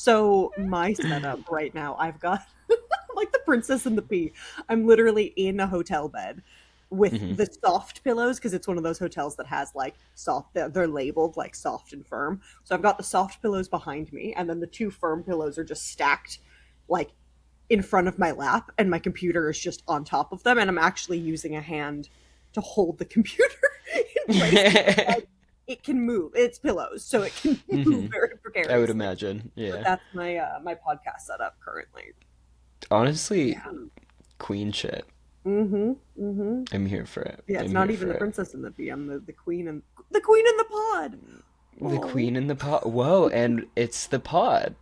So my setup right now, I've got like the princess and the pea. I'm literally in a hotel bed with Hmm. the soft pillows because it's one of those hotels that has like soft, they're labeled like soft and firm. So I've got the soft pillows behind me, and then the two firm pillows are just stacked like in front of my lap, and my computer is just on top of them. And I'm actually using a hand to hold the computer in place because like, it can move. It's pillows, so it can move Hmm. very I would precariously. imagine. But Yeah. that's my my podcast setup currently. Honestly, Yeah. queen shit. Mm-hmm. Mm-hmm. I'm here for it. Yeah, it's I'm not here even for the it. princess and the bee. I'm the queen and the queen in the pod. The Oh, queen in the pod. Whoa, and it's the pod.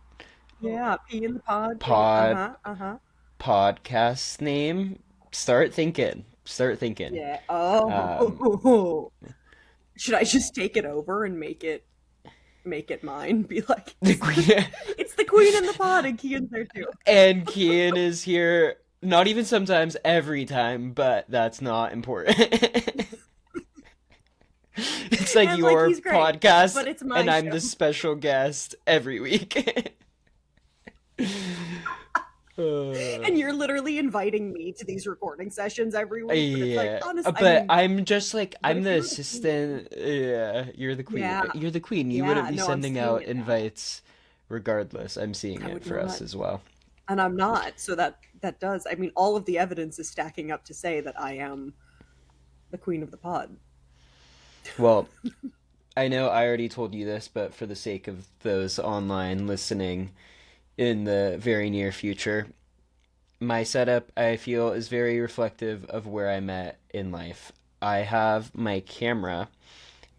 yeah, pea in the pod, queen. Uh Pod huh. Uh huh. podcast name. Start thinking. Start thinking. Yeah. Um, Oh, should I just take it over and make it mine? Be like, the queen it's the queen in the pod, and Kian's there too. and Kian is here. Not even sometimes, every time, but that's not important. It's like And like your he's great, podcast, but it's and my I'm show. the special guest every week. uh, And you're literally inviting me to these recording sessions every week. But it's like, yeah, honest, I but mean, I'm just like what I'm if the you were the queen? assistant. Yeah, you're the queen. Yeah, You're the queen. You wouldn't yeah. be No, I'm sending seeing out it now. invites regardless. I'm seeing I it would for us not, as well. and I'm not. So that does. I mean, all of the evidence is stacking up to say that I am the queen of the pod. Well, I know I already told you this, but for the sake of those online listening in the very near future, my setup, I feel, is very reflective of where I'm at in life. I have my camera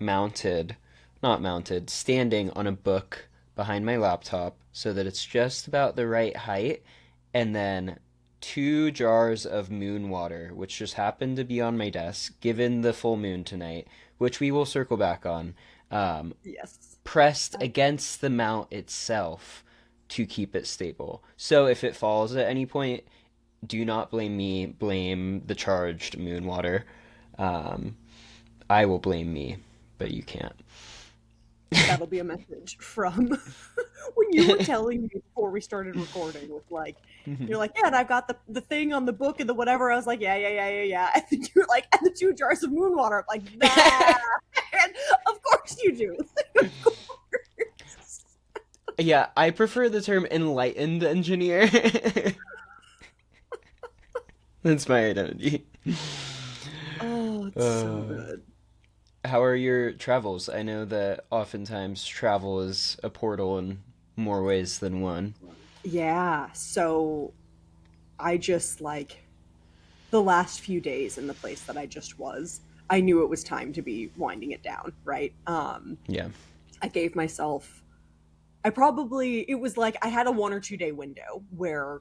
mounted, not mounted, standing on a book behind my laptop so that it's just about the right height, and then two jars of moon water, which just happened to be on my desk, given the full moon tonight, which we will circle back on, um, Yes. pressed against the mount itself to keep it stable. So if it falls at any point, do not blame me, blame the charged moon water. Um, I will blame me, but you can't. That'll be a message from when you were telling me before we started recording with like you're like, yeah, and I've got the thing on the book and the whatever. I was like, yeah, yeah, yeah, yeah, yeah. And then you're like, and the two jars of moon water. I'm like, that. And of course you do. Of course. Yeah, I prefer the term enlightened engineer. That's my identity. Oh, it's so Uh, good. how are your travels? I know that oftentimes travel is a portal in more ways than one. Yeah. So I just like the last few days in the place that I just was, I knew it was time to be winding it down, right? Yeah. I gave myself I probably it was like I had a 1 or 2 day window where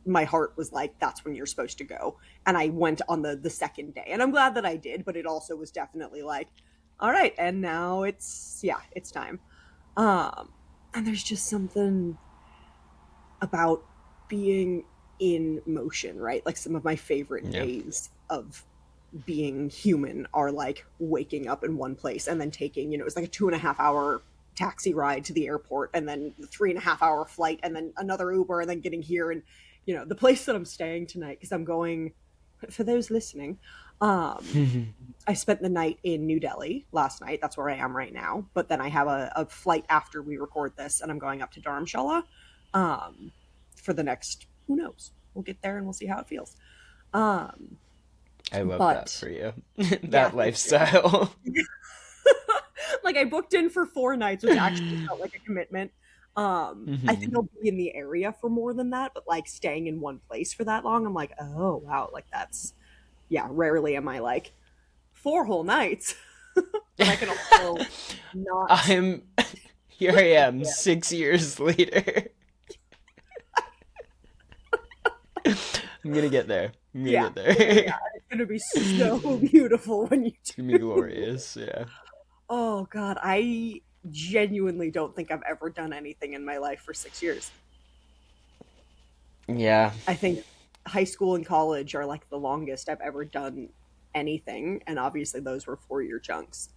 my heart was like that's when you're supposed to go, and I went on the second day, and I'm glad that I did, but it also was definitely like all right, and now it's time. Um and there's just something about being in motion, right? Like some of my favorite Yeah. days of being human are like waking up in one place and then taking, it's like a 2.5 hour taxi ride to the airport, and then the 3.5 hour flight, and then another Uber, and then getting here. And the place that I'm staying tonight, because I'm going, for those listening, um I spent the night in New Delhi last night. That's where I am right now. But then I have a flight after we record this, and I'm going up to Dharamshala um, for the next, who knows? We'll get there and we'll see how it feels. Um, I love that but for you. yeah, That thank you. lifestyle. Like I booked in for 4 nights, which actually felt like a commitment. I think Hmm. I'll be in the area for more than that, but like staying in one place for that long, I'm like, oh wow, like that's yeah. Rarely am I like 4 whole nights, but I can also not. I'm here I am 6 years later. I'm gonna get there. I'm gonna Yeah, get yeah, yeah, there. yeah. It's gonna be so beautiful when you It's gonna be do. glorious. Yeah. Oh God, I genuinely don't think I've ever done anything in my life for 6 years. Yeah. I think high school and college are like the longest I've ever done anything, and obviously those were 4 year chunks.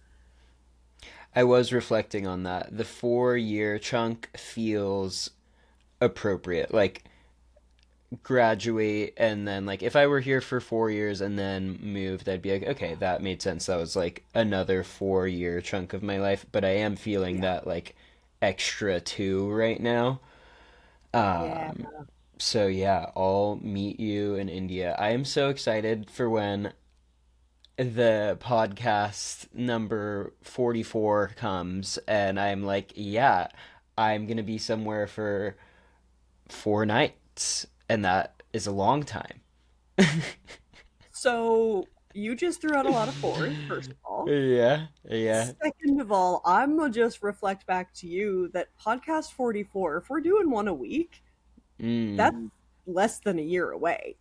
I was reflecting on that. The 4 year chunk feels appropriate. Like graduate and then like if I were here for 4 years and then moved, I'd be like, okay, that made sense. That was like another 4 year chunk of my life. But I am feeling Yeah. that like extra two right now. Yeah. Um, so yeah, I'll meet you in India. I am so excited for when the podcast number 44 comes and I'm like, yeah, I'm gonna be somewhere for 4 nights, and that is a long time. So you just threw out a lot of fours, first of all. Yeah, yeah. Second of all, I'm gonna just reflect back to you that podcast 44, if we're doing one a week, that's Mm. less than a year away.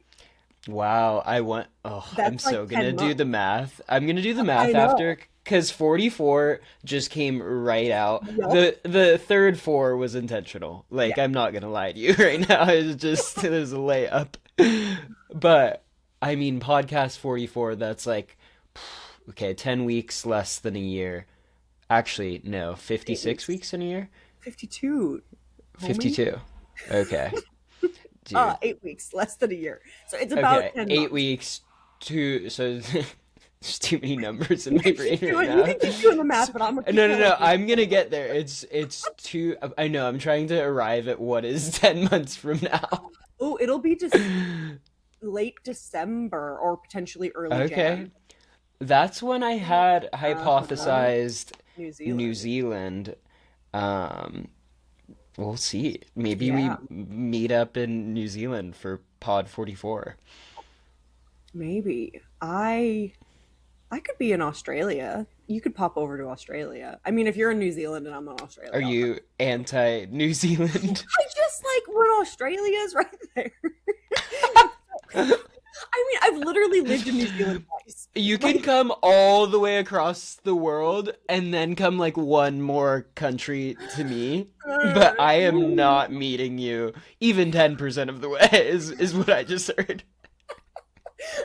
Wow, I want. Oh, I'm That's like so gonna 10 do the months. math. I'm gonna do the I math know. after, because 44 just came right out. Yup. The third four was intentional. Yeah. Like I'm not gonna lie to you right now. It's just it was a layup. But I mean, podcast 44. That's like okay, 10 weeks less than a year. Actually, no, Eight 56 weeks. weeks in a year. 52, homie. 52. Okay, dude. 8 weeks, less than a year. So it's about Okay, 10 eight months. weeks. Two. So there's too many numbers in You my can brain keep right doing you now. can keep doing the math, S- but I'm gonna keep No, no, telling no. you. I'm gonna get there. It's two. I know. I'm trying to arrive at what is 10 months from now. Oh, it'll be just late December or potentially early Okay, Jan. that's when I had Uh-huh. hypothesized New New Zealand. Zealand. Um, we'll see. Maybe Yeah, we meet up in New Zealand for Pod 44. maybe. I could be in Australia. You could pop over to Australia. I mean, if you're in New Zealand and I'm in Are Australia, I'll come. you anti New Zealand? I just like when Australia's right there. I mean, I've literally lived in New Zealand twice. You can Like, come all the way across the world and then come like one more country to me, but I am not meeting you even 10% of the way is what I just heard.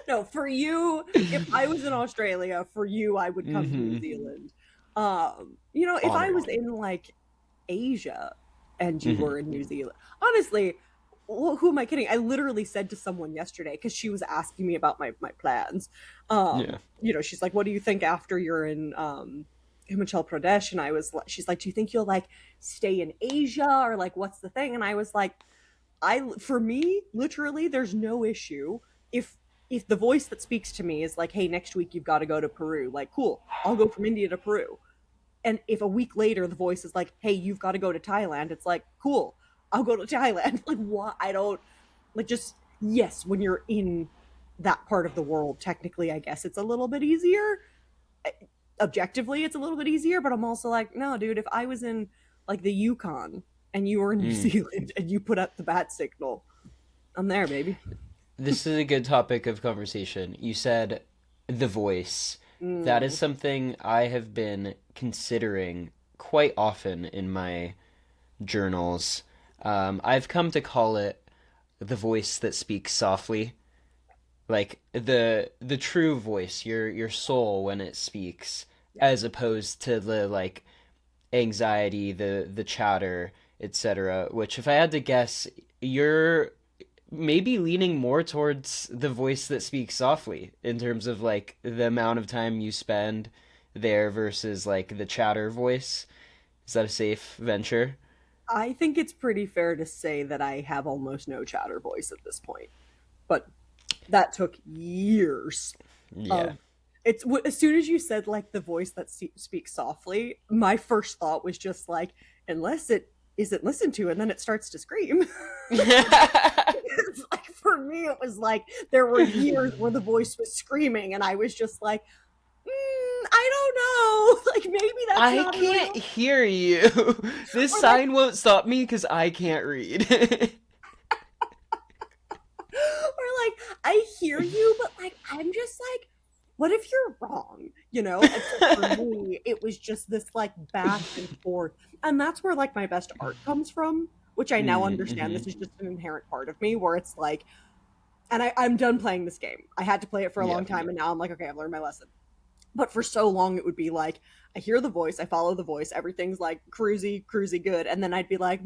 no, for you, if I was in Australia, for you, I would come to New Mm-hmm. Zealand. If I was Honored. in like Asia and you Mm-hmm. were in New Zealand, honestly, who am I kidding? I literally said to someone yesterday because she was asking me about my plans. Yeah. She's like, "What do you think after you're in Himachal Pradesh?" And she's like, "Do you think you'll like stay in Asia or like what's the thing?" And I was like, for me, literally, there's no issue if the voice that speaks to me is like, "Hey, next week you've got to go to Peru." Like, cool, I'll go from India to Peru. And if a week later the voice is like, "Hey, you've got to go to Thailand," it's like, cool, I'll go to Thailand. Like, what? I don't like just yes, when you're in that part of the world, technically, I guess it's a little bit easier. Objectively, it's a little bit easier, but I'm also like, no, dude, if I was in like the Yukon and you were in New Mm. Zealand and you put up the bat signal, I'm there, baby. This is a good topic of conversation. You said the voice. That is Mm, something I have been considering quite often in my journals. I've come to call it the voice that speaks softly, like the true voice, your soul when it speaks, yeah. as opposed to the like anxiety, the chatter, etc. Which, if I had to guess, you're maybe leaning more towards the voice that speaks softly in terms of like the amount of time you spend there versus like the chatter voice. Is that a safe venture? I think it's pretty fair to say that I have almost no chatter voice at this point, but that took years Yeah. of as soon as you said like the voice that speaks softly, my first thought was just like, unless it isn't listened to and then it starts to scream. It's like for me it was like there were years where the voice was screaming and I was just like, I don't know. Like maybe that's I not can't real. hear you. This Or like sign won't stop me because I can't read. or like I hear you, but like I'm just like, what if you're wrong? And so for me, it was just this like back and forth. And that's where like my best art comes from, which I now understand Mm-hmm. this is just an inherent part of me where it's like, and I'm done playing this game. I had to play it for a Yeah. long time and now I'm like, okay, I've learned my lesson. But for so long it would be like I hear the voice, I follow the voice, everything's like cruisy, cruisy good, and then I'd be like,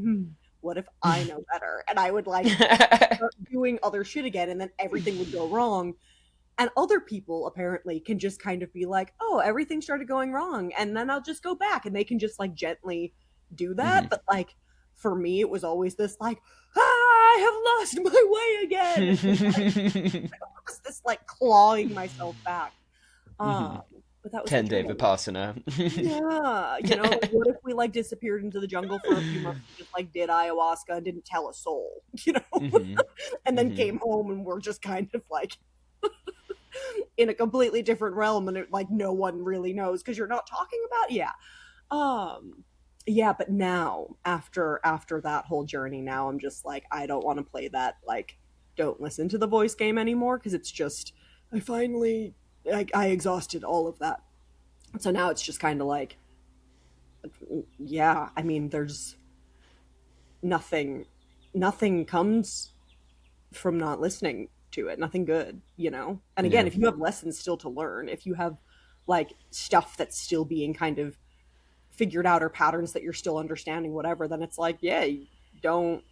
what if I know better? And I would like start doing other shit again, and then everything would go wrong. And other people apparently can just kind of be like, oh, everything started going wrong, and then I'll just go back, and they can just like gently do that. Mhm. But like for me, it was always this like, I have lost my way again. And it was this like clawing myself back. Um, Mhm. but that was the 10-day journey. Vipassana. Yeah, like what if we like disappeared into the jungle for a few months and just like did ayahuasca and didn't tell a soul, Mhm. and then Mhm. came home and we're just kind of like in a completely different realm and it, like no one really knows because you're not talking about um yeah, but now after that whole journey, now I'm just like I don't want to play that like don't listen to the voice game anymore because it's just I finally I exhausted all of that. So now it's just kind of like yeah, I mean there's nothing nothing comes from not listening to it, nothing good. And again, Yeah. if you have lessons still to learn, if you have like stuff that's still being kind of figured out or patterns that you're still understanding, whatever, then it's like, yeah, you don't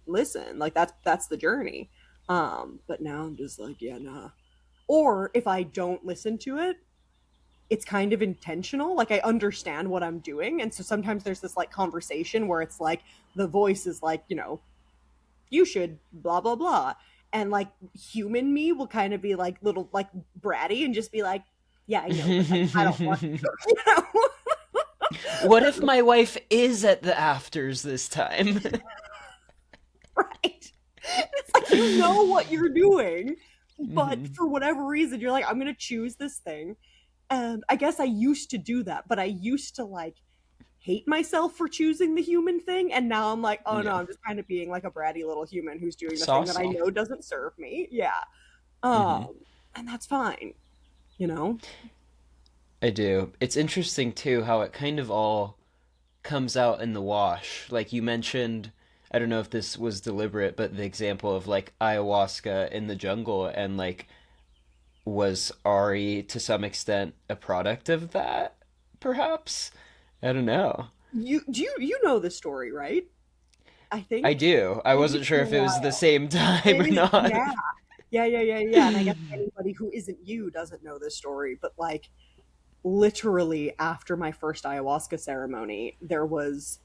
listen. Like that's the journey. But now I'm just like, yeah, nah. Or if I don't listen to it, it's kind of intentional. Like I understand what I'm doing. And so sometimes there's this like conversation where it's like the voice is like, you should blah blah blah, and like human me will kind of be like little like bratty and just be like yeah I know but like I don't want to What if my wife is at the afters this time? right, it's like you know what you're doing, but Mhm. for whatever reason you're like I'm gonna choose this thing. And I guess I used to do that, but I used to like hate myself for choosing the human thing, and now I'm like oh no, Yeah. I'm just kind of being like a bratty little human who's doing the thing that I Saucy. know doesn't serve me. Yeah. Hmm. And that's fine, you know. I do. It's interesting too how it kind of all comes out in the wash. Like you mentioned, I don't know if this was deliberate, but the example of like ayahuasca in the jungle and like was Ari to some extent a product of that, perhaps? I don't know. You know the story, right? I I think do. I maybe wasn't it's sure been a if it was the while. same time or Maybe, not. yeah. Yeah. And I guess anybody who isn't you doesn't know this story, but like literally after my first ayahuasca ceremony, there was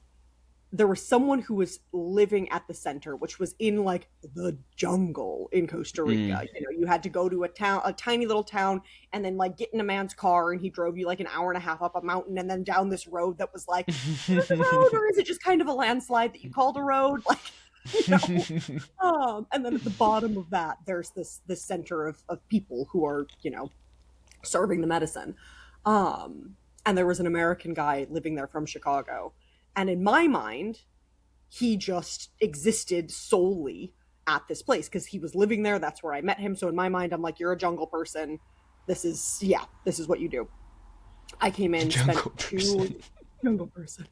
someone who was living at the center, which was in like the jungle in Costa Rica. Mm. You had to go to a town, a tiny little town, and then like get in a man's car, and he drove you like an hour and a half up a mountain, and then down this road that was like, is it a road or is it just kind of a landslide that you called a road? Like, you know. And then at the bottom of that, there's this center of people who are serving the medicine. Um, and there was an American guy living there from Chicago, and in my mind he just existed solely at this place because he was living there. That's where I met him. So in my mind, I'm like, you're a jungle person. This is what you do. I came in, spent Jungle two person. jungle person.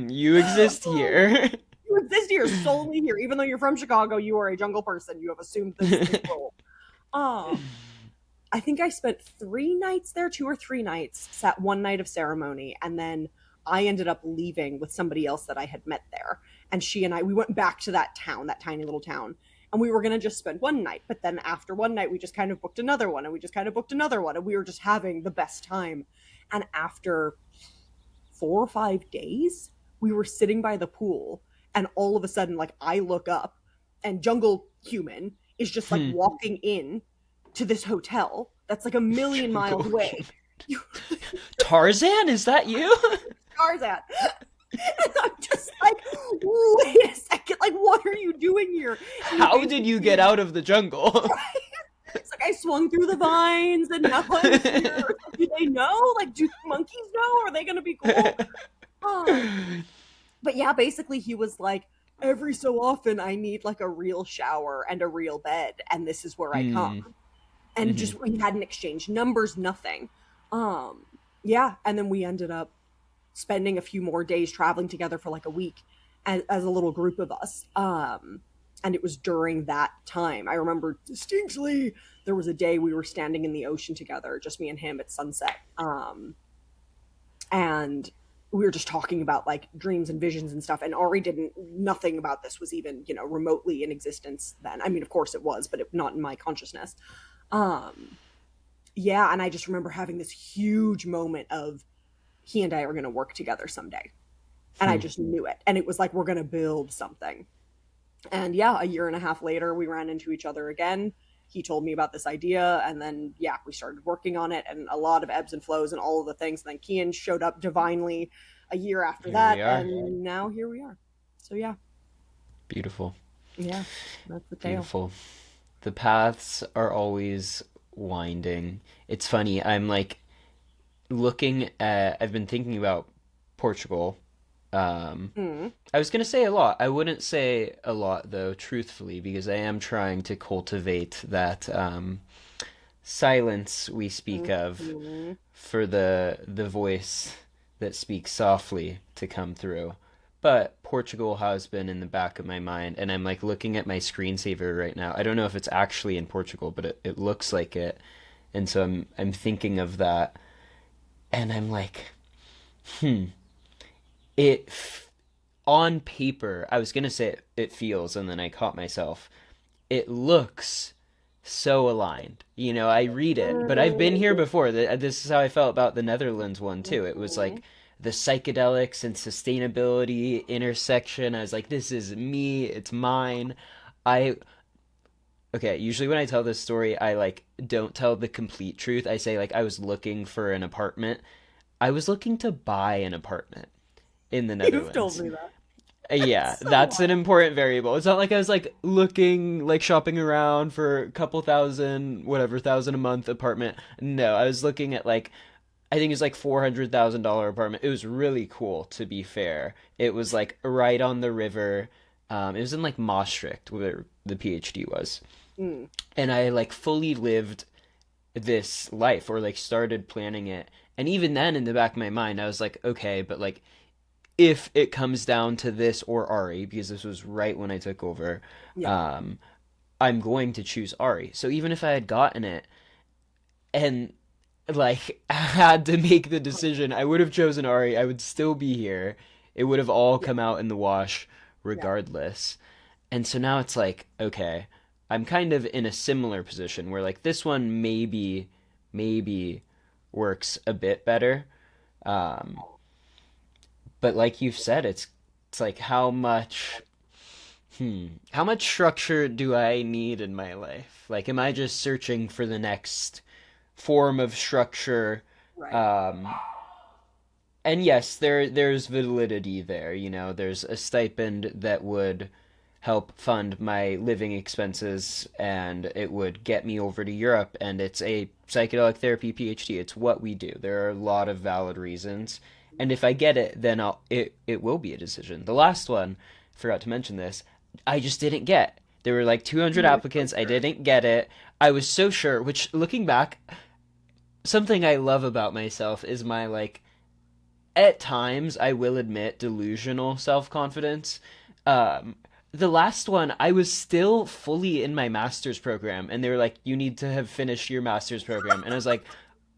You exist here. You exist here solely here, even though you're from Chicago. You are a jungle person. You have assumed this role. Um, I think I spent 3 nights there, 2 or 3 nights, sat one night of ceremony, and then I ended up leaving with somebody else that I had met there. And she and I, we went back to that town, that tiny little town, and we were going to just spend one night. But then after one night, we just kind of booked another one, and we just kind of booked another one, and we were just having the best time. And after 4 or 5 days, we were sitting by the pool, and all of a sudden, like, I look up, and Jungle Human is just like Hmm. walking in to this hotel that's like a million miles Jungle away. human. Tarzan, is that you? Stars at. And I'm just like, wait a second, like, what are you doing here? And he How did you get basically, out of the jungle? it's like I swung through the vines and now I'm here. Do they know? Like, do monkeys know? Are they gonna be cool? Um, but yeah, basically he was like, every so often I need like a real shower and a real bed, and this is where I come. Hmm. And Hmm. just we hadn't exchanged numbers, nothing. Um, yeah, and then we ended up spending a few more days traveling together for like a week as a little group of us. And it was during that time. I remember distinctly there was a day we were standing in the ocean together, just me and him at sunset. And we were just talking about like dreams and visions and stuff. And Ari didn't, nothing about this was even, remotely in existence then. I mean, of course it was, but not in my consciousness. Um, yeah. And I just remember having this huge moment of he and I are going to work together someday. And I Hmm. just knew it. And it was like, we're going to build something. And yeah, a year and a half later, we ran into each other again. He told me about this idea, and then yeah, we started working on it, and a lot of ebbs and flows and all of the things. And then Kian showed up divinely a year after Here we that, are. and now here we are. So yeah, Beautiful. yeah, that's the tale. Beautiful. The paths are always winding. It's funny. I'm like looking at, I've been thinking about Portugal. Um, Mm, I was going to say a lot. I wouldn't say a lot, though, truthfully, because I am trying to cultivate that silence we speak of mm, for the voice that speaks softly to come through. But Portugal has been in the back of my mind, and I'm like looking at my screensaver right now. I don't know if it's actually in Portugal, but it looks like it. And so I'm thinking of that, and I'm like, hmm, it on paper, I was gonna say it feels, and then I caught myself. It looks so aligned. You know, I read it, but I've been here mm, before. This is how I felt about the Netherlands one too. It was mm. like the psychedelics and sustainability intersection. I was like, this is me. It's mine. I okay. Usually when I tell this story, I like don't tell the complete truth. I say like I was looking for an apartment. I was looking to buy an apartment in the You've told Netherlands. me that. Yeah, That's so that's an wild. important variable. It's not like I was like looking, like shopping around for a couple thousand, whatever, thousand a month apartment. No, I was looking at like, I think it was like $400,000 apartment. It was really cool, to be fair. It was like right on the river. It was in like Maastricht, where the PhD was. Mm. And I like fully lived this life or like started planning it. And even then, in the back of my mind, I was like, okay, but like if it comes down to this or Ari, because this was right when I took over, Yeah. um, I'm going to choose Ari. So even if I had gotten it and like had to make the decision, I would have chosen Ari. I would still be here. It would have all Yeah. come out in the wash Yeah. regardless. And so now it's like, okay, I'm kind of in a similar position where like this one maybe works a bit better. Um, but like you've said, it's like how much structure do I need in my life? Like, am I just searching for the next form of structure? Right. Um, and yes, there's validity there. You know, there's a stipend that would help fund my living expenses, and it would get me over to Europe. And it's a psychedelic therapy PhD. It's what we do. There are a lot of valid reasons, and if I get it, then it will be a decision. The last one, forgot to mention this. I just didn't get. There were like 200 You were so applicants. I sure. didn't get it. I was so sure. Which, looking back, something I love about myself is my like at times, I will admit, delusional self confidence. Um, the last one, I was still fully in my master's program, and they were like, "You need to have finished your master's program," and I was like,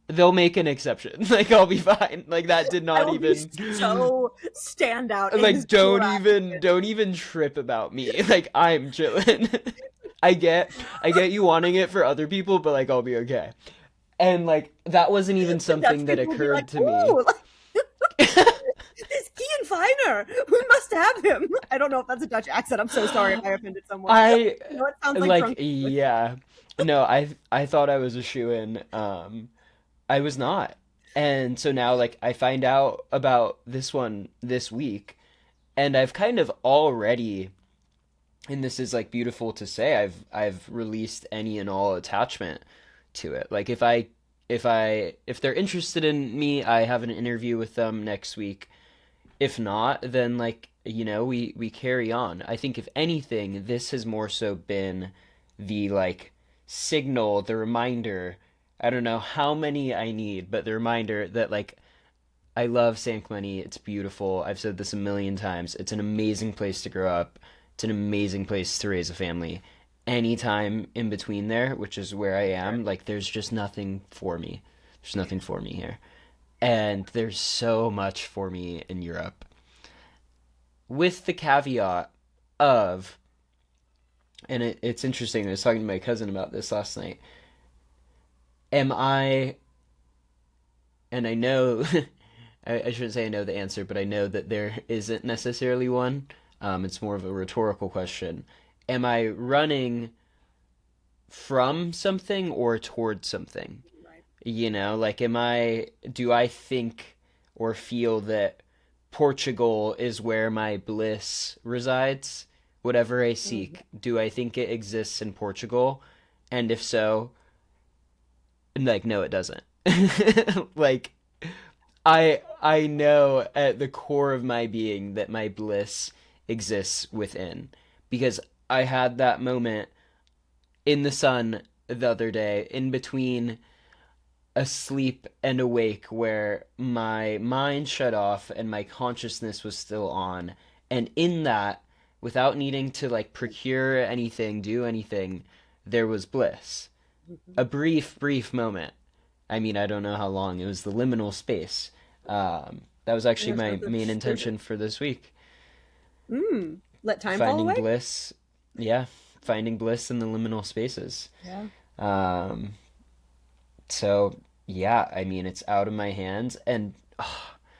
"They'll make an exception. Like, I'll be fine." Like that did I not will be even so stand out in like this poor applicant. don't even trip about me. Like I'm chilling. I get you wanting it for other people, but like I'll be okay. And like that wasn't even The something Dutch that people will be like, occurred to me. "Ooh, this Kian Feiner, we must have him." I don't know if that's a Dutch accent. I'm so sorry if I offended someone. I It sounds like like drunk English. yeah. No, I thought I was a shoe-in. I was not. And so now like I find out about this one this week and I've kind of already and this is like beautiful to say I've released any and all attachment to it. Like if they're interested in me, I have an interview with them next week. If not, then like we carry on. I think if anything, this has more so been the like signal, the reminder. I don't know how many I need, but the reminder that like I love San Clemente. It's beautiful. I've said this a million times. It's an amazing place to grow up. It's an amazing place to raise a family. Anytime in between there, which is where I am, like there's just nothing for me. There's nothing for me here. And there's so much for me in Europe. With the caveat of, and it's interesting, I was talking to my cousin about this last night. Am I, and I know, I shouldn't say I know the answer, but I know that there isn't necessarily one. It's more of a rhetorical question. Am I running from something or towards something? Right. Like, do I think or feel that Portugal is where my bliss resides? Whatever I Mm-hmm. seek, do I think it exists in Portugal? And if so, like, no, it doesn't. Like, I know at the core of my being that my bliss exists within because I had that moment in the sun the other day in between asleep and awake where my mind shut off and my consciousness was still on. And in that, without needing to like procure anything, do anything, there was bliss. Mm-hmm. A brief moment. I mean, I don't know how long. It was the liminal space. That was actually my main There's intention for this week. let time fall Finding away. bliss. Yeah, finding bliss in the liminal spaces. Yeah. Um, So, yeah, I mean, it's out of my hands, and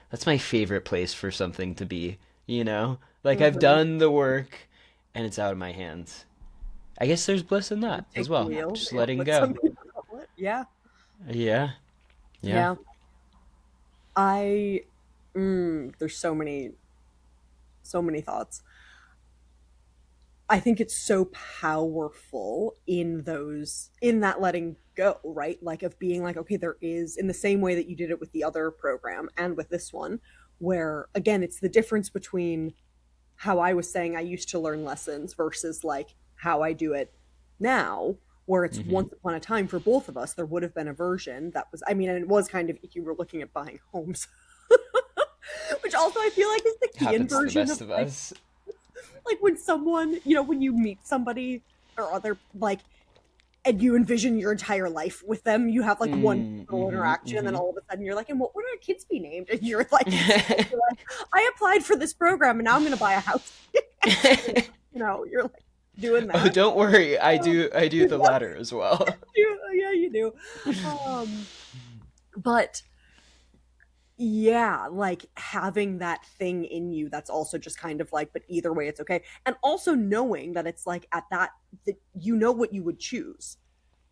that's my favorite place for something to be, you know? Like, I've Mm-hmm. done the work, and it's out of my hands. I guess there's bliss in You that as take the well. wheel, Just is letting what some go. people call it. Yeah. Yeah, yeah. Yeah. I there's so many thoughts. I think it's so powerful in that letting go, right? Like of being like, okay, there is in the same way that you did it with the other program and with this one, where again, it's the difference between how I was saying I used to learn lessons versus like how I do it now, where it's Mm-hmm. once upon a time for both of us, there would have been a version that was, I mean, and it was kind of, if you were looking at buying homes, which also I feel like is the key Happens to the inversion best of of us. like when someone, when you meet somebody or other, like, and you envision your entire life with them, you have like one little Mm-hmm, interaction, and then mm-hmm. all of a sudden you're like, and what would our kids be named? And you're like, you're like I applied for this program and now I'm going to buy a house. You're like doing Oh, that. don't worry. Um, I do the yeah, latter as well. yeah, you do. Um, but yeah, like having that thing in you that's also just kind of like, but either way, it's okay. And also knowing that it's like at that you know what you would choose.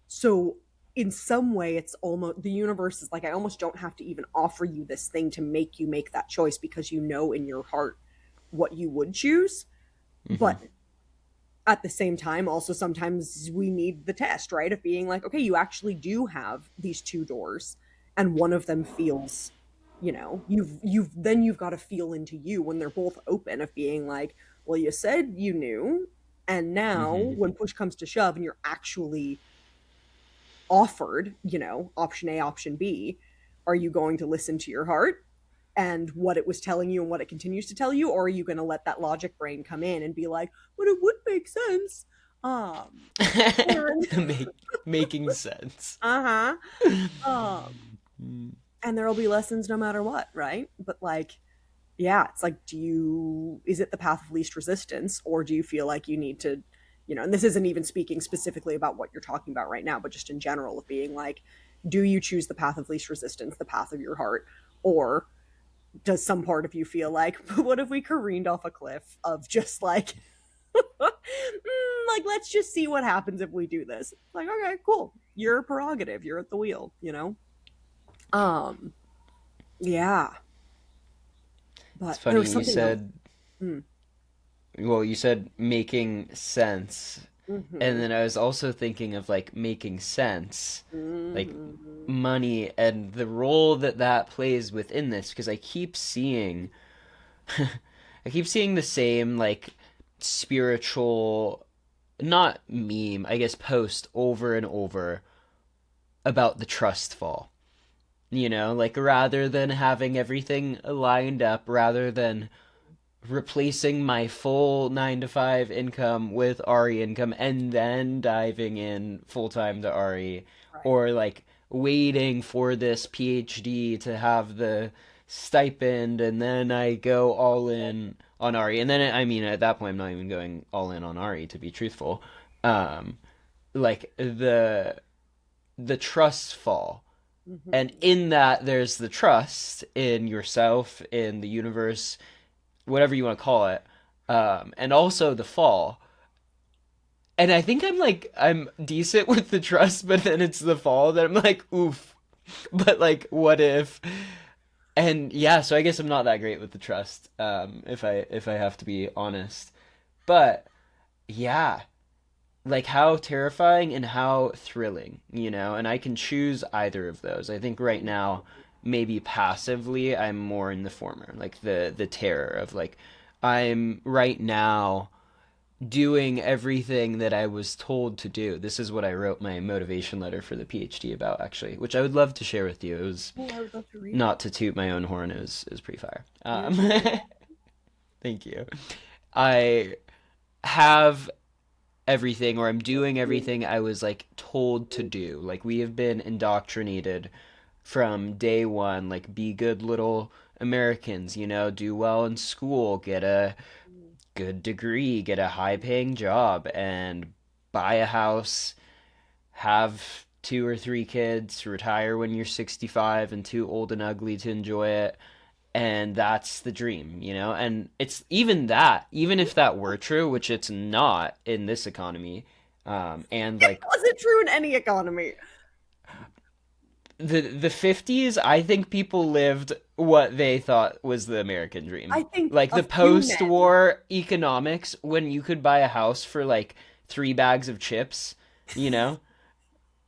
So in some way, it's almost the universe is like, I almost don't have to even offer you this thing to make you make that choice because you know in your heart what you would choose. Mm-hmm. But at the same time, also sometimes we need the test, right? Of being like, okay, you actually do have these two doors, and one of them feels, you've got to feel into you when they're both open, of being like, well, you said you knew, and now Mm-hmm. when push comes to shove, and you're actually offered, option A, option B, are you going to listen to your heart and what it was telling you and what it continues to tell you, or are you going to let that logic brain come in and be like, but it would make sense. And Making sense. uh-huh. And there'll be lessons no matter what, right? But like, yeah, it's like, is it the path of least resistance, or do you feel like you need to, and this isn't even speaking specifically about what you're talking about right now, but just in general, of being like, do you choose the path of least resistance, the path of your heart, or does some part of you feel like, what if we careened off a cliff of just like, like, let's just see what happens if we do this? Like, okay, cool. Your prerogative. You're at the wheel. Um, yeah. It's But there funny was you something else. said, Mm. well, you said making sense. And Mm-hmm. then I was also thinking of like making sense, like Mm-hmm. money and the role that that plays within this because I keep seeing the same like spiritual, not meme, I guess post over and over about the trust fall. Like rather than having everything lined up, rather than replacing my full 9 to 5 income with RE income and then diving in full time to RE, Right. or like waiting for this PhD to have the stipend and then I go all in on RE. And then, I mean, at that point, I'm not even going all in on RE, to be truthful. Um, like the trusts fall, and Hmm. in that there's the trust in yourself, in the universe, whatever you want to call it, and also the fall. And I think I'm decent with the trust, but then it's the fall that I'm like, oof. But like, what if? And yeah, so I guess I'm not that great with the trust, if I have to be honest. But yeah, like how terrifying and how thrilling, you know? And I can choose either of those. I think right now, maybe passively, I'm more in the former, like the terror of like, I'm right now doing everything that I was told to do. This is what I wrote my motivation letter for the PhD about, actually, which I would love to share with you. It was Oh, I would love to read it. not to toot my own horn. It was pretty fire. Yours is pretty. Thank you. I have everything, or I'm doing everything I was like told to do. Like we have been indoctrinated from day one, like be good little Americans, you know, do well in school, get a good degree, get a high paying job, and buy a house, have 2 or 3 kids, retire when you're 65 and too old and ugly to enjoy it. And that's the dream, you know? And it's even that, even if that were true, which it's not in this economy, and It like wasn't true in any economy. the 50s, I think people lived what they thought was the American dream. I think Like a the few men. post-war economics, when you could buy a house for like 3 bags of chips, you know?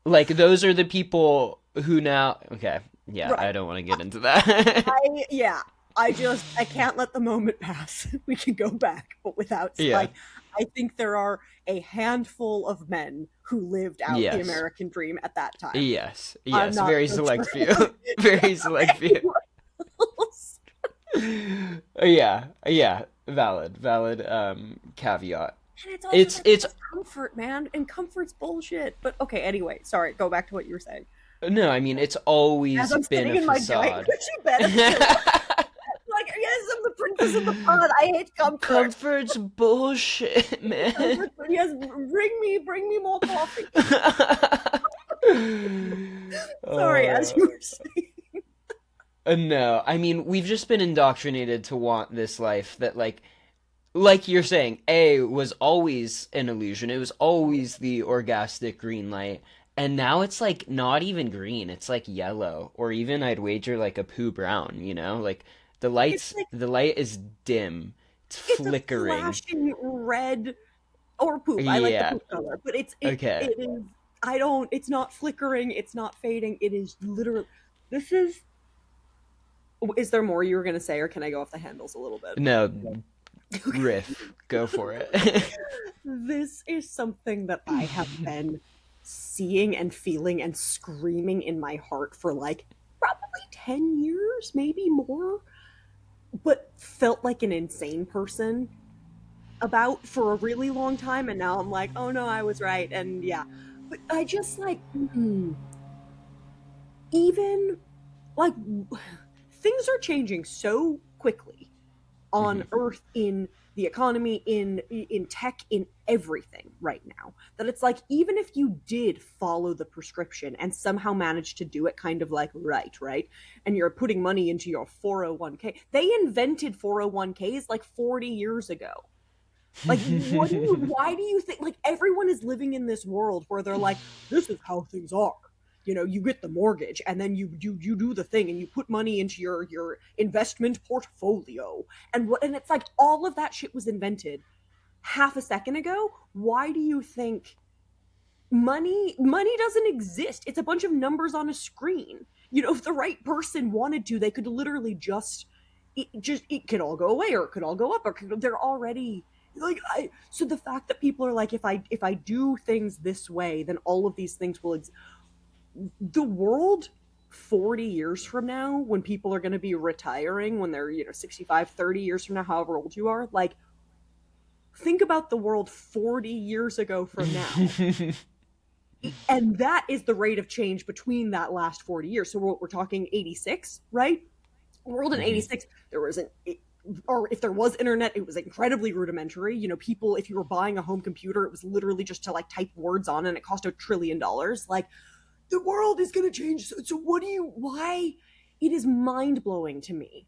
Like those are the people who now, okay, yeah, I Right. don't want to get into that. Yeah, I can't let the moment pass. We can go back, but without Yeah. like I think there are a handful of men who lived out the Yes. American dream at that time. Yes. I'm Yes. not Very so select sure few. Very select few. anyone else. Yeah. Yeah. Valid caveat. And it's also It's that it's comfort, man, and comfort's bullshit. But okay, anyway, sorry, go back to what you were saying. no, I mean it's As always I'm been sitting a in my giant facade. cushy bed and feeling like, yes, I'm the princess of the pod. I hate comfort. Comfort's bullshit, man. Comfort, yes, bring me more coffee. Sorry, as uh, you were saying. no, I mean we've just been indoctrinated to want this life that like you're saying, A was always an illusion. It was always the orgastic green light. And now it's like not even green. It's like yellow, or even I'd wager like a poo brown, you know? Like It's like the light is dim. It's it's a flickering. flashing red or poop. I like the Yeah. poop color, but Okay. it is. I don't. It's not flickering. It's not fading. It is literally. This is. Is there more you were gonna say, or can I go off the handles a little bit? No, Okay. riff. Go for it. This is something that I have been seeing and feeling and screaming in my heart for like probably 10 years, maybe more, but felt like an insane person about for a really long time. And now I'm like, oh no, I was right. And yeah, but I just like, even like things are changing so quickly on Mhm. earth, in the economy, in tech, in everything right now, that it's like even if you did follow the prescription and somehow managed to do it kind of like right, and you're putting money into your 401k, they invented 401ks like 40 years ago. Like, why do you think like everyone is living in this world where they're like, this is how things are? You get the mortgage and then you do the thing and you put money into your investment portfolio. And it's like all of that shit was invented half a second ago. Why do you think money doesn't exist? It's a bunch of numbers on a screen. If the right person wanted to, they could literally it could all go away, or it could all go up, or they're already like I so the fact that people are like, if I do things this way, then all of these things will the world 40 years from now, when people are going to be retiring, when they're, 65, 30 years from now, however old you are, like, think about the world 40 years ago from now. And that is the rate of change between that last 40 years. So we're talking 86, right? World in Hmm. 86, there wasn't, or if there was internet, it was incredibly rudimentary. People, if you were buying a home computer, it was literally just to like type words on, and it cost $1 trillion. Like, the world is going to change. So why? It is mind blowing to me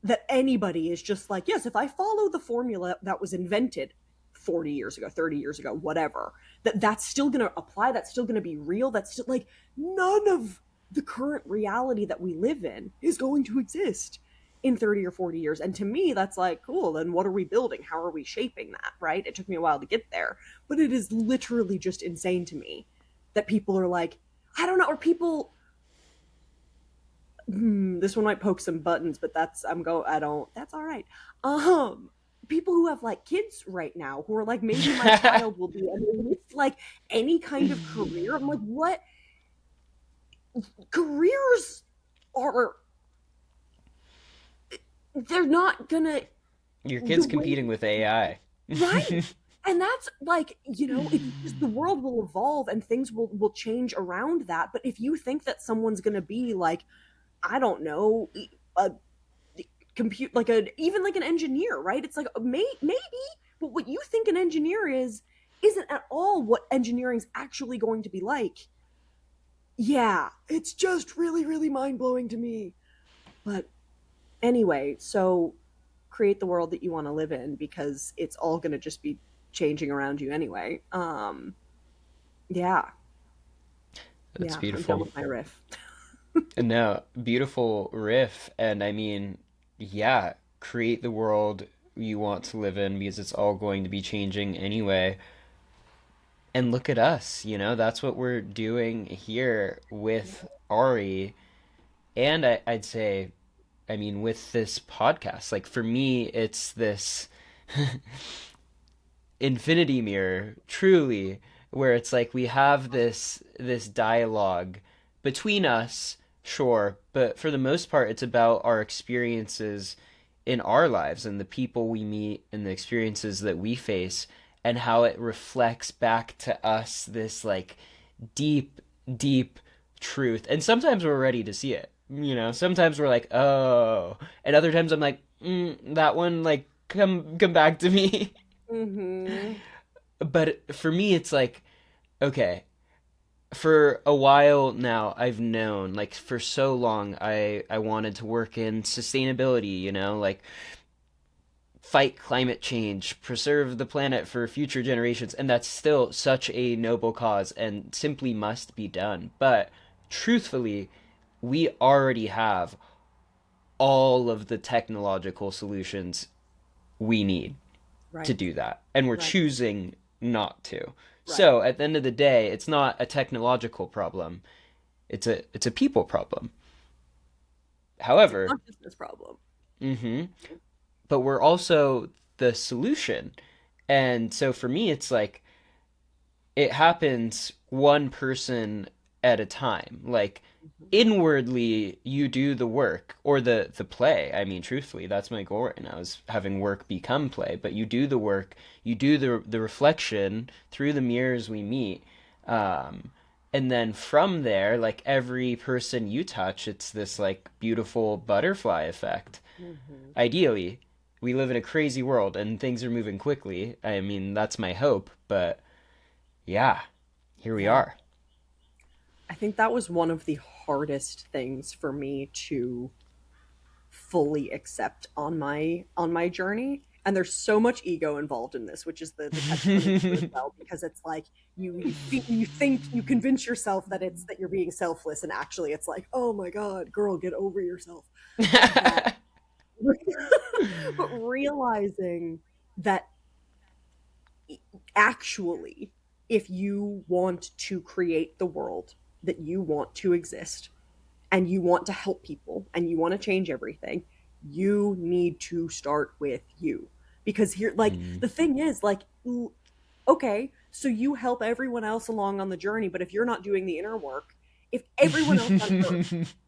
that anybody is just like, yes, if I follow the formula that was invented 40 years ago, 30 years ago, whatever, that's still going to apply, that's still going to be real, that's still like, none of the current reality that we live in is going to exist in 30 or 40 years. And to me, that's like, cool, then what are we building? How are we shaping that, right? It took me a while to get there, but it is literally just insane to me that people are like, I don't know, or people, this one might poke some buttons, but I don't, that's all right. Um, People who have like kids right now who are like, maybe my child will be, and it's like any kind of career. I'm like, what careers are, they're not gonna, Your the kid's way, competing with AI. right? And that's like, it's just the world will evolve and things will change around that. But if you think that someone's gonna be like, I don't know, a compute, like a, even like an engineer, right? It's like, maybe, but what you think an engineer is isn't at all what engineering's actually going to be like. Yeah, it's just really, really mind-blowing to me. But anyway, so create the world that you want to live in, because it's all going to just be changing around you anyway. Yeah. That's Yeah, I'm done beautiful. with my riff. No, beautiful riff. And I mean, yeah, create the world you want to live in because it's all going to be changing anyway. And look at us, that's what we're doing here with Ari. And I'd say, I mean, with this podcast, like for me, it's this infinity mirror, truly, where it's like we have this dialogue between us, sure, but for the most part, it's about our experiences in our lives and the people we meet and the experiences that we face and how it reflects back to us this like deep, deep truth. And sometimes we're ready to see it. Sometimes we're like, oh, and other times I'm like, that one, like, come back to me. Mm-hmm. But for me, it's like, okay, for a while now, I've known, like, for so long, I wanted to work in sustainability, like fight climate change, preserve the planet for future generations, and that's still such a noble cause and simply must be done. But truthfully, we already have all of the technological solutions we need to Right. do that, and we're Right. choosing not to. Right. So at the end of the day, it's not a technological problem; it's a people problem. It's a However, consciousness problem. hmm but we're also the solution, and so for me, it's like it happens one person at a time. Like Mhm. inwardly you do the work or the play. I mean, truthfully, that's my goal right now is having work become play. But you do the work, you do the reflection through the mirrors we meet. Um, and then from there, like every person you touch, it's this like beautiful butterfly effect. Mhm. Ideally, we live in a crazy world and things are moving quickly. I mean, that's my hope, but yeah, here we Yeah. are. I think that was one of the hardest things for me to fully accept on my journey. And there's so much ego involved in this, which is the catch 22 as well, because it's like you think you convince yourself that it's that you're being selfless, and actually it's like, oh my god, girl, get over yourself. That but realizing that actually, if you want to create the world that you want to exist, and you want to help people, and you want to change everything, you need to start with you. Because here, like, Mm. the thing is, like, okay, so you help everyone else along on the journey, but if you're not doing the inner work, if everyone else on Earth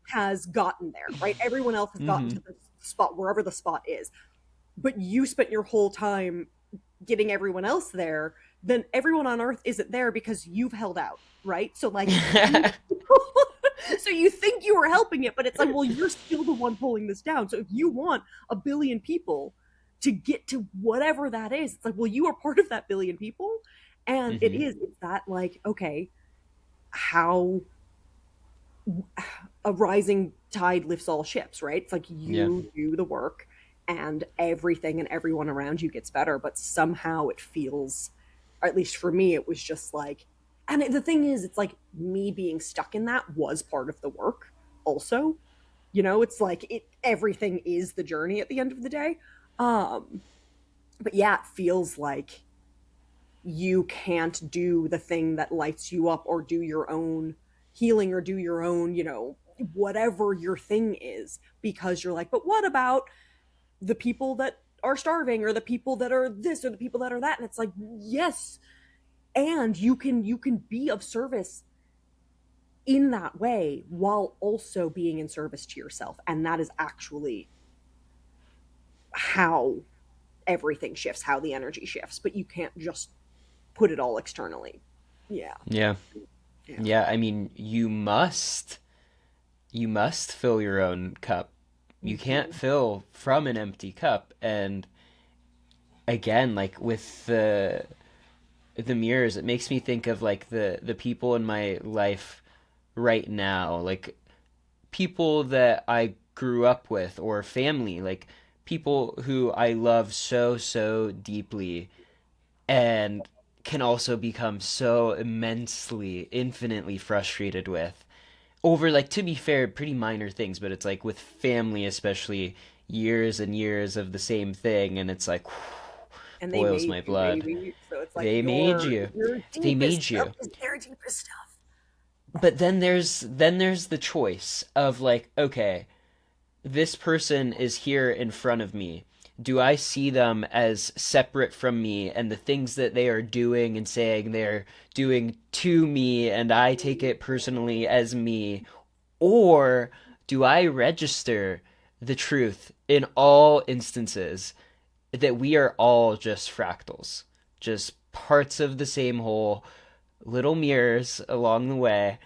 has gotten there, right? Everyone else has gotten Hmm. to the spot, wherever the spot is, but you spent your whole time getting everyone else there, then everyone on Earth isn't there because you've held out, right? So like you so you think you were helping it, but it's like, well, you're still the one pulling this down. So if you want a billion people to get to whatever that is, it's like, well, you are part of that billion people. And Hmm. it's that like, okay, how a rising tide lifts all ships, right? It's like Yeah. you do the work and everything and everyone around you gets better, but somehow it feels, or at least for me, it was just like, and the thing is, it's like me being stuck in that was part of the work also. It's like everything is the journey at the end of the day. Um, but yeah, it feels like you can't do the thing that lights you up or do your own healing or do your own, whatever your thing is, because you're like, but what about the people that are starving or the people that are this or the people that are that? And it's like, yes, and you can be of service in that way while also being in service to yourself, and that is actually how everything shifts, how the energy shifts, but you can't just put it all externally. Yeah. Yeah. Yeah. Yeah. I mean, you must fill your own cup. You can't Mm-hmm. fill from an empty cup. And again, like with the mirrors, it makes me think of like the people in my life right now, like people that I grew up with or family, like people who I love so so deeply and can also become so immensely, infinitely frustrated with over, like, to be fair, pretty minor things, but it's like with family especially, years and years of the same thing, and it's like And they boils made my you, blood. baby. So it's like They made you. your They deepest made stuff you. is their deepest stuff. But then there's the choice of like, okay, this person is here in front of me. Do I see them as separate from me and the things that they are doing and saying they're doing to me and I take it personally as me? Or do I register the truth in all instances that we are all just fractals, just parts of the same whole, little mirrors along the way,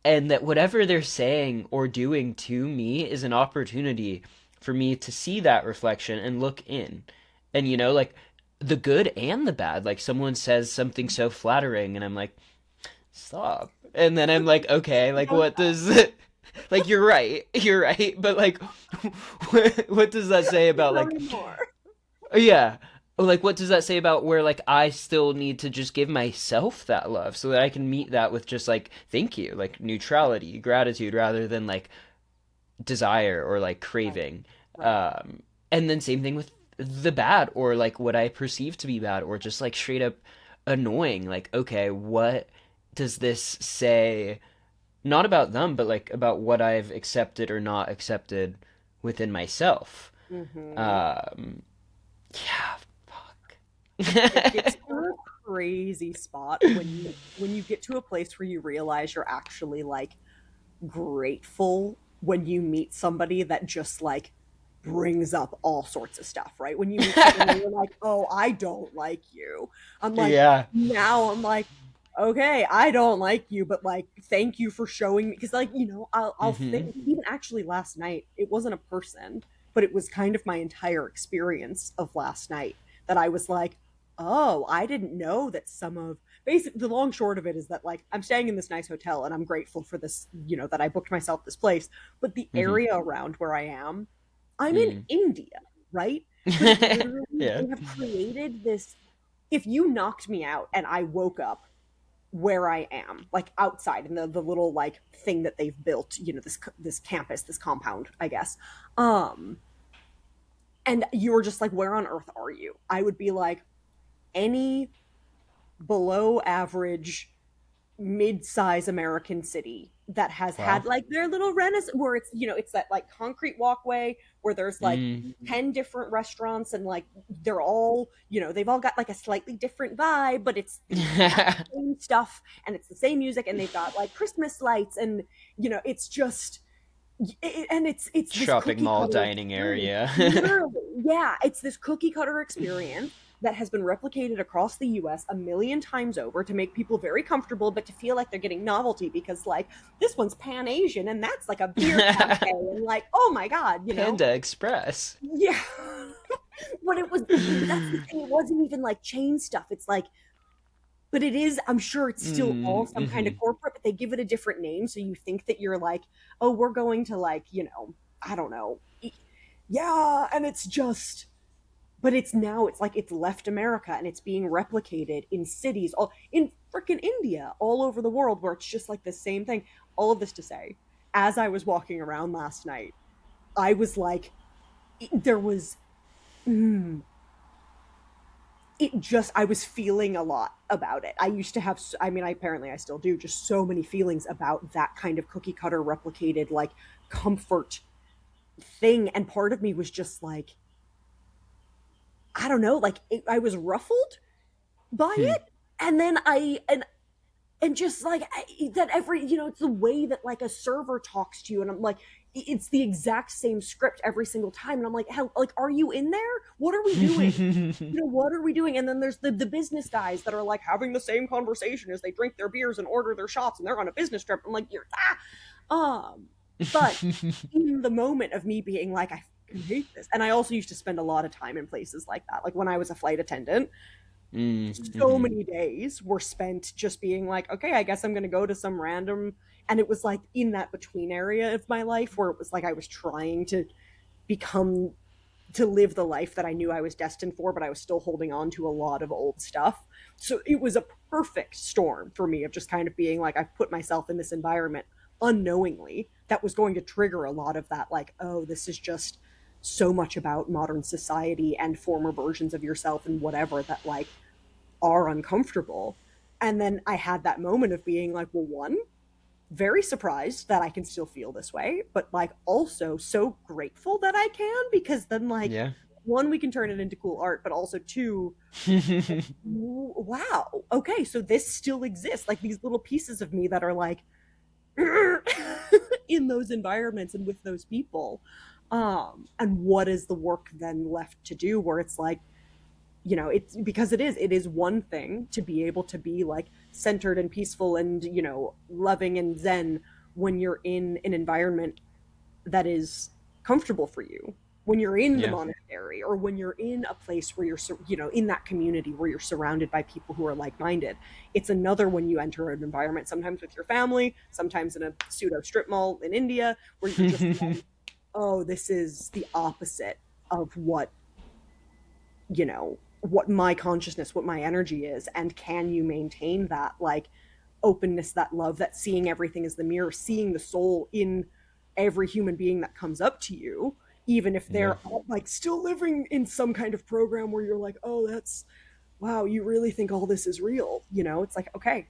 and that whatever they're saying or doing to me is an opportunity for me to see that reflection and look in. And like the good and the bad. Like someone says something so flattering, and I'm like, stop. And then I'm like, okay, like Don't what does like you're right, but like what does that say about tell like me more. yeah. Like, what does that say about where, like, I still need to just give myself that love so that I can meet that with just, like, thank you, like, neutrality, gratitude, rather than, like, desire or, like, Right, craving. right. Um, and then same thing with the bad or, like, what I perceive to be bad or just, like, straight up annoying. Like, okay, what does this say, not about them, but, like, about what I've accepted or not accepted within myself? Mm-hmm. Um, yeah, It fuck. gets to a crazy spot when you get to a place where you realize you're actually like grateful when you meet somebody that just like brings up all sorts of stuff, right? When you meet someone and you're like, "Oh, I don't like you." I'm like, Yeah. now I'm like, "Okay, I don't like you, but like thank you for showing me." Because like, I'll think Hmm. even actually last night, it wasn't a person, but it was kind of my entire experience of last night that I was like, "Oh, I didn't know that some of basically the long short of it is that like I'm staying in this nice hotel and I'm grateful for this, that I booked myself this place, but the Hmm. area around where I am, I'm in Mm. India, right? But literally Yeah. they have created this, if you knocked me out and I woke up where I am, like outside in the little like thing that they've built, this campus, this compound, I guess. Um and you were just like, where on earth are you? I would be like any below average mid-size American city that has Wow. had like their little renaissance where it's, it's that like concrete walkway where there's like Mm. 10 different restaurants, and like they're all, they've all got like a slightly different vibe, but it's the exact same stuff and it's the same music, and they've got like Christmas lights, and it's just and it's this Shopping cookie mall cutter dining experience. area. Literally, yeah, it's this cookie cutter experience that has been replicated across the US a million times over to make people very comfortable, but to feel like they're getting novelty because, like, this one's Pan Asian and that's like a beer cafe, and like, oh my God, Panda Express. Yeah. But that's the thing, it wasn't even like chain stuff. It's like, but it is, I'm sure it's still all some kind of Mm-hmm. corporate, but they give it a different name. So you think that you're like, oh, we're going to like, I don't know. Yeah. And it's just, but it's now, it's like it's left America and it's being replicated in cities, all in freaking India, all over the world, where it's just like the same thing. All of this to say, as I was walking around last night, I was like, there was, mm, it just, I was feeling a lot about it. I used to have, I mean, I still do, just so many feelings about that kind of cookie cutter replicated like comfort thing. And part of me was just like, I don't know, like I was ruffled by it. And then and just like that every, it's the way that like a server talks to you, and I'm like, it's the exact same script every single time, and I'm like, how, like, are you in there? What are we doing? What are we doing? And then there's the business guys that are like having the same conversation as they drink their beers and order their shots, and they're on a business trip. I'm like, you're but in the moment of me being like, I hate this. And I also used to spend a lot of time in places like that, like when I was a flight attendant, so Mm-hmm. many days were spent just being like, okay, I guess I'm going to go to some random. And it was like in that between area of my life where it was like I was trying to become, to live the life that I knew I was destined for, but I was still holding on to a lot of old stuff. So it was a perfect storm for me of just kind of being like, I've put myself in this environment unknowingly that was going to trigger a lot of that, like, oh, this is just so much about modern society and former versions of yourself and whatever that like are uncomfortable. And then I had that moment of being like, well, one, very surprised that I can still feel this way, but like also so grateful that I can, because then like, Yeah. one, we can turn it into cool art, but also two, wow, okay, so this still exists. Like these little pieces of me that are like in those environments and with those people. And what is the work then left to do where it's like, it's because it is one thing to be able to be like centered and peaceful and loving and zen when you're in an environment that is comfortable for you, when you're in the Yeah. monastery or when you're in a place where you're in that community where you're surrounded by people who are like-minded. It's another when you enter an environment, sometimes with your family, sometimes in a pseudo strip mall in India, where you're just like, oh, this is the opposite of what my consciousness, what my energy is. And can you maintain that like openness, that love, that seeing everything as the mirror, seeing the soul in every human being that comes up to you, even if Yeah. they're like still living in some kind of program where you're like, oh, that's, wow, you really think all this is real? It's like, okay,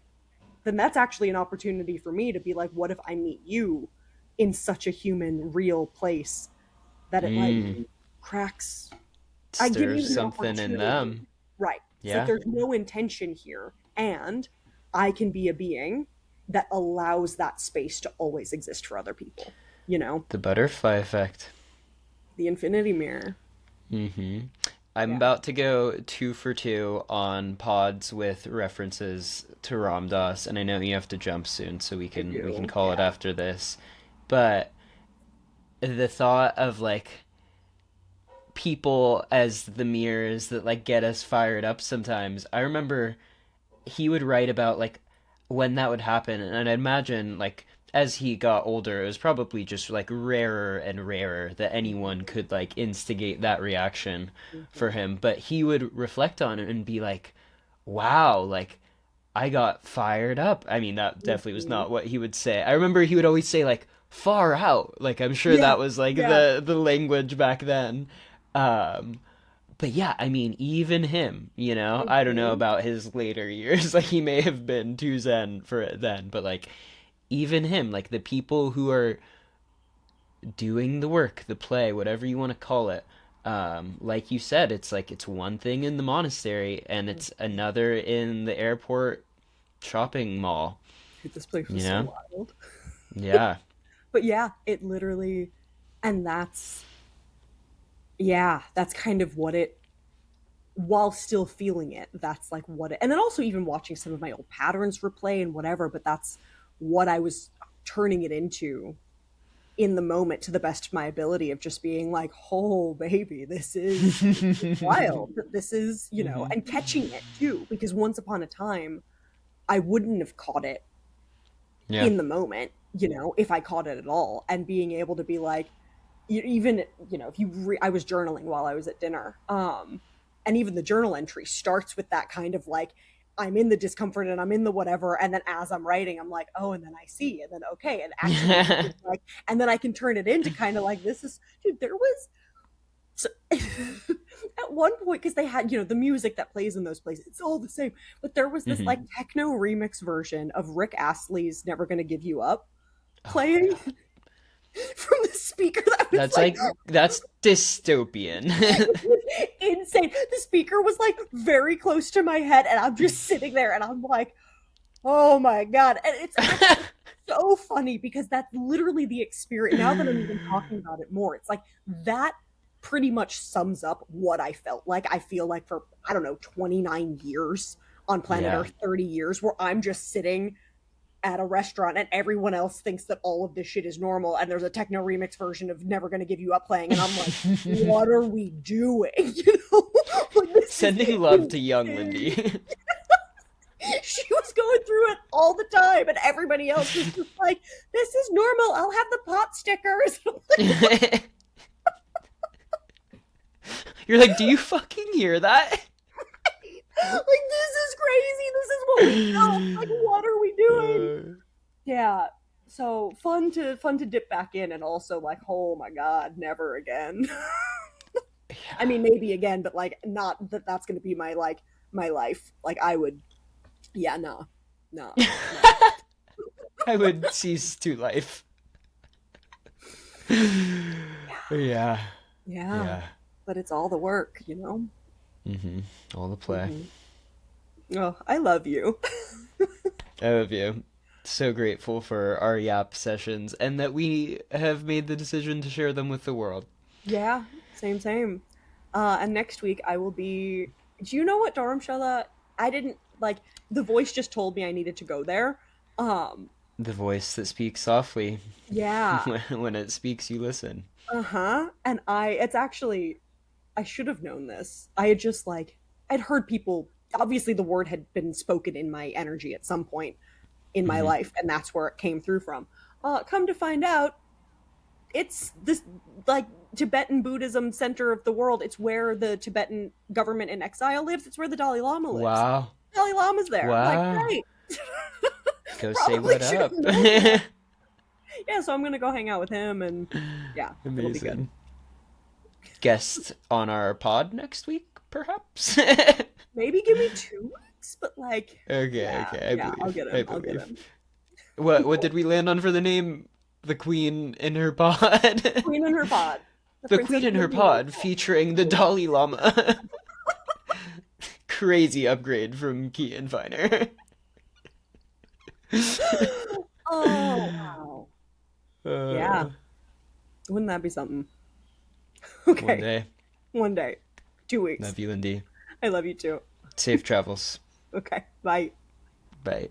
then that's actually an opportunity for me to be like, what if I meet you in such a human real place that it like Mm. cracks, I give Stirs you the something in opportunity. them. Right. It's like Yeah. there's no intention here. And I can be a being that allows that space to always exist for other people. You know, The butterfly effect. the infinity mirror. Mm-hmm. I'm Yeah. about to go 2 for 2 on pods with references to Ram Dass, and I know you have to jump soon, so we I can do. call it Yeah. after this. But the thought of like people as the mirrors that like get us fired up sometimes. I remember he would write about like when that would happen, and I'd imagine like as he got older, it was probably just like rarer and rarer that anyone could like instigate that reaction for Mm-hmm. him. But he would reflect on it and be like, "Wow, like I got fired up." I mean, that definitely was Mm-hmm. not what he would say. I remember he would always say like "far out." Like I'm sure Yeah. that was like Yeah. the language back then. Um, but yeah, I mean, even him, I don't know Mm-hmm. about his later years. Like he may have been too zen for it then, but like even him, like the people who are doing the work, the play, whatever you want to call it. Like you said, it's like it's one thing in the monastery and it's another in the airport shopping mall, Dude, this place you was so know? wild. Yeah. But yeah, it literally, and that's, yeah, that's kind of what it, while still feeling it, that's like what it, and then also even watching some of my old patterns replay and whatever, but that's what I was turning it into in the moment to the best of my ability of just being like, oh baby, this is wild. This is, Hmm. and catching it too, because once upon a time I wouldn't have caught it Yeah. in the moment, if I caught it at all, and being able to be like, even, if I was journaling while I was at dinner, and even the journal entry starts with that kind of like, I'm in the discomfort and I'm in the whatever, and then as I'm writing I'm like, oh, and then I see, and then okay, and actually this is like, and then I can turn it into kind of like, this is, dude, there was so, at one point, because they had, the music that plays in those places, it's all the same, but there was this like Hmm. techno remix version of Rick Astley's Never Gonna Give You Up Oh my playing god. from the speaker that was That's like, like that's dystopian. it was insane. The speaker was like very close to my head, and I'm just sitting there, and I'm like, oh my god! And it's actually so funny because that's literally the experience. Now that I'm even talking about it more, it's like that pretty much sums up what I felt like. I feel like for, I don't know, 29 years on planet Yeah. Earth, 30 years, where I'm just sitting at a restaurant and everyone else thinks that all of this shit is normal, and there's a techno remix version of Never Gonna Give You Up playing, and I'm like, what are we doing? Like, this is Sending love to young insane. Lindy. She was going through it all the time, and everybody else was just like, this is normal, I'll have the pot stickers. You're like, do you fucking hear that? Like, this is crazy, this is what we felt like, what are we doing? Yeah, so fun to dip back in, and also like, oh my god, never again. I Yeah. mean, maybe again, but like, not that that's going to be my like my life. Like, I would, yeah, no, no, no. I would cease to life. Yeah. Yeah, Yeah. but it's all the work. Hmm. All the play. Hmm. Oh, I love you. I love you. So grateful for our yap sessions and that we have made the decision to share them with the world. Yeah, same, same. And next week I will be. Do you know what Dharamshala? I didn't like. The voice just told me I needed to go there. Um, The voice that speaks softly. yeah, When it speaks, you listen. uh-huh. And it's actually, I should have known this. I had just like, I'd heard people, obviously the word had been spoken in my energy at some point in my Hmm. life, and that's where it came through from. Come to find out, it's this like Tibetan Buddhism center of the world. It's where the Tibetan government in exile lives. It's where the Dalai Lama lives. Wow. Dalai Lama's there. I'm like, Wow. great. Go say Probably what should have up. known that. Yeah, so I'm gonna go hang out with him, and yeah, it'll be good. Amazing. Guest on our pod next week, perhaps? Maybe give me 2 weeks, but like, Okay, yeah, okay, I yeah, I'll believe. get I him. I'll get believe. him. What did we land on for the name? The Queen in her pod. Queen in her pod. The The Queen princess in her living in her pod pod. featuring the Dalai Lama. Crazy upgrade from Key and Finer. Oh wow. Yeah. uh, Wouldn't that be something? One Okay. day. One day. 2 weeks. Love you, Lindy. I love you too. Safe travels. Okay. Bye. Bye.